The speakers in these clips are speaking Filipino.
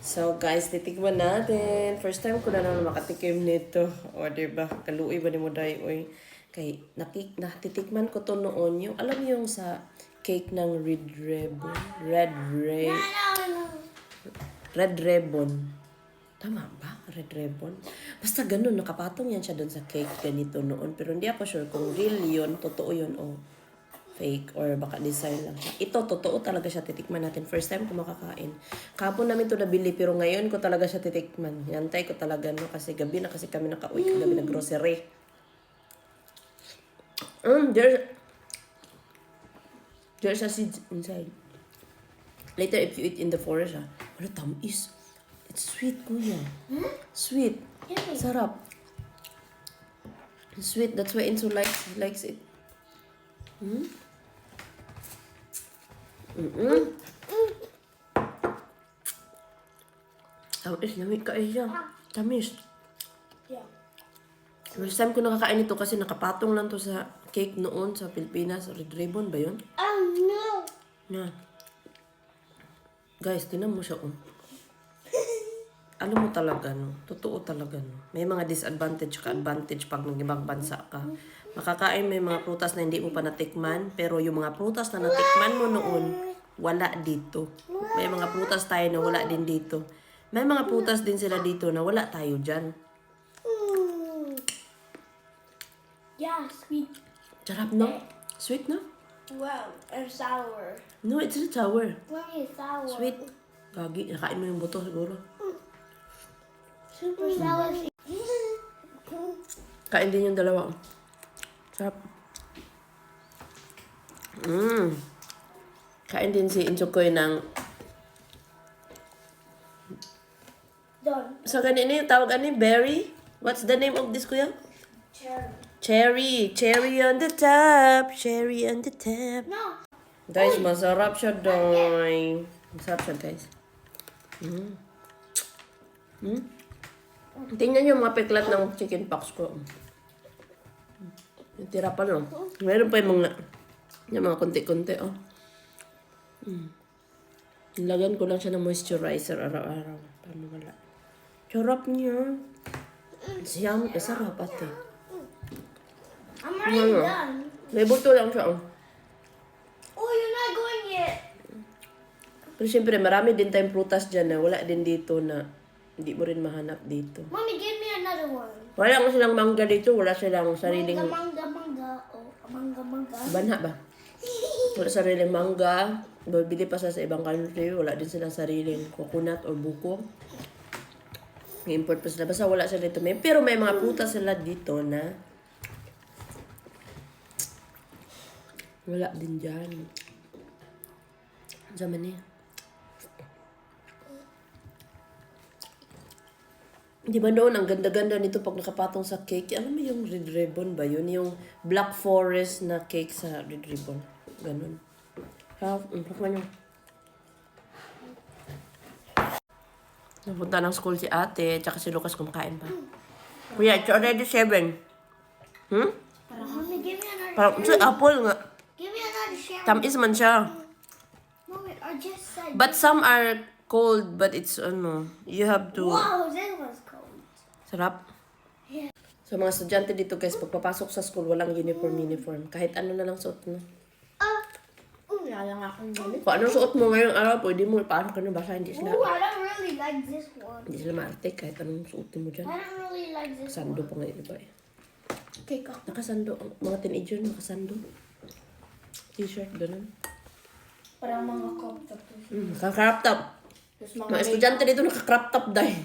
So guys, titikman natin. First time ko na naman makatikim nito. O diba, kaluoy ba ni mo dahi, oy. Kay natitikman ko to noon. Yung, alam mo yung sa cake ng Red Ribbon. Tama ba? Red Ribbon? Basta ganun, nakapatong yan siya doon sa cake ganito noon. Pero hindi ako sure kung real yun, totoo yun o fake or baka design lang siya. Ito, totoo talaga siya, titikman natin. First time ko makakain. Kapon namin ito nabili, pero ngayon ko talaga siya titikman. Yantay ko talaga, no? Kasi gabi na kasi kami nakauwi, kagabi na grocery. There's a seed inside. Later, if you eat in the forest, ano tamis? It's sweet, kuya. Sweet. Sarap. Sweet, that's why Inso likes it. Tamis, lamig ka siya. Tamis. Yeah. First time ko nakakain ito kasi nakapatong lang to sa cake noon sa Pilipinas. Red Ribbon ba yun? Oh no! Yan. Guys, tinan mo siya. Alam mo talaga, no? Totoo talaga, no? May mga disadvantage ka advantage pag ng ibang bansa ka. Makakain may mga prutas na hindi mo pa natikman, pero yung mga prutas na natikman mo noon, wala dito. May mga prutas tayo na wala din dito. May mga prutas din sila dito na wala tayo dyan. Yeah, sweet. Sarap, no? Sweet, no? Wow, and sour. No, it's not sour. Mommy, it's sour. Sweet. Gagi, nakain mo yung buto siguro. Super sour. Kain din yung dalawa. Sarap. Kain din si Inchokoy ng... Done. So, ganito yung tawag ano berry? What's the name of this, kuya? Cherry. Cherry on the top. Cherry on the top. No. Guys, masarap siya, doy. Masarap siya, guys. Tingnan yung mga peklat ng chicken pox ko. Yung tira pa, no? Meron pa yung mga konti-konti, oh. Nilagan ko lang siya ng moisturizer araw-araw. Para mawala. Sarap niya. Siyam, sarap ate. I'm already done. May buto lang siya, oh. Oh, you're not going yet. Pero siyempre, marami din tayong prutas dyan na wala din dito na hindi mo rin mahanap dito. Mommy, give me another one. Wala nga silang mangga dito, wala silang sariling... Mangga. Oh, mangga. Banha ba? Wala sariling mangga. Bili pa sa ibang country, wala din silang sariling coconut or buko. May import pa sila. Basta wala sila dito. Pero may mga prutas sila dito na wala din dyan. Zaman niya. Di ba noon, ang ganda-ganda nito pag nakapatong sa cake. Alam mo yung Red Ribbon ba yun? Yung Black Forest na cake sa Red Ribbon. Ganun. Pakman nyo. Napunta ng school si ate, tsaka si Lucas kumakain pa. Kuya, it's already 7. Mommy, give me another. Parang, sa apple nga. Give me another cherry. Tamis man siya. Mommy, I just said. But some are cold, but it's, you have to... Wow, this was cold. Sarap. Yeah. So, mga estudyante dito, guys, pag papasok sa school, walang uniform. Kahit ano na lang suot mo. Wala lang akong damit. Kung anong suot mo ngayong araw, pwede mo ipasok ka na basa. Hindi sila, Ooh, I don't really like this one. hindi sila maarte kahit anong suotin mo dyan. I don't really like this Sando one. pa ngayon, iba eh. Okay, go. Nakasando. Ang mga teenager, nakasando. T-shirt, ganun. Parang mga crop top. Naka-crop top. Mga estudyante dito naka-crop top dahil.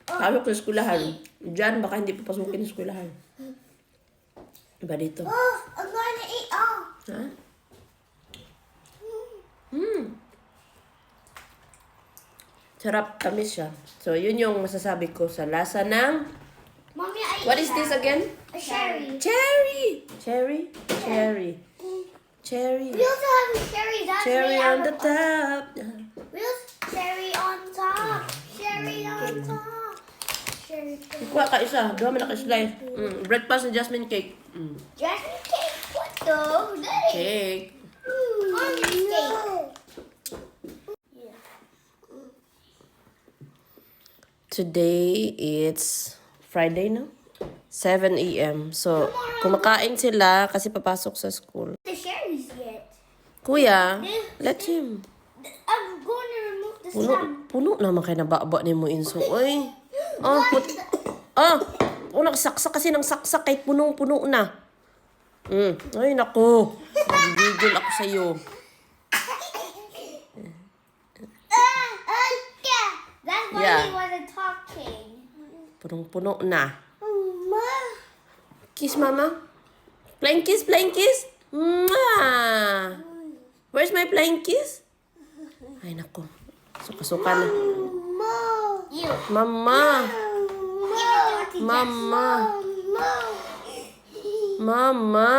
Pasok sa eskwelahan. Diyan, baka hindi papasukin sa eskwelahan. Diba dito? Oh, I'm gonna eat all. Ha? Sarap, tamis siya. So, yun yung masasabi ko sa lasa ng... Mommy, I What eat is this that. again? A cherry. Cherry! Cherry? Cherry. Cherry. We also have a cherry. That's Cherry made on out the of- top. We also cherry on top. Cherry on top. Cherry. Kuha ka isa. Gawa mo na ka-slice. Breakfast na jasmine cake. Jasmine cake. What the? That is. Cake. Mommy, cake. Yeah. Today, it's Friday, no? 7 a.m. So, kumakain sila kasi papasok sa school. The cherries yet. Kuya, let him. I'm going to remove the Puno, stem. puno naman kayo nababa ni mo, Inso. Oy. Nakasaksak kasi ng saksak kahit punong-puno na. Ay, naku. Nagigigil ako sa'yo. That's why Yeah. he wasn't talking. Punong-puno na. Mama. Kiss, mama. Flying kiss, flying kiss. Mwah! Where's my flying kiss? Ay, naku. Suka-suka na. You. Mama. Mama. Mama.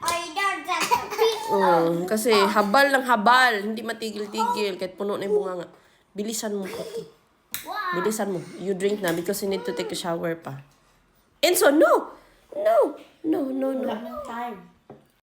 I don't have to piece. Kasi habal ng habal. Hindi matigil-tigil. Kahit puno na yung bunganga. Bilisan mo, Poki. Wow. Bilisan mo. You drink na because you need to take a shower pa. Enzo, no! No! No, no, no. Time.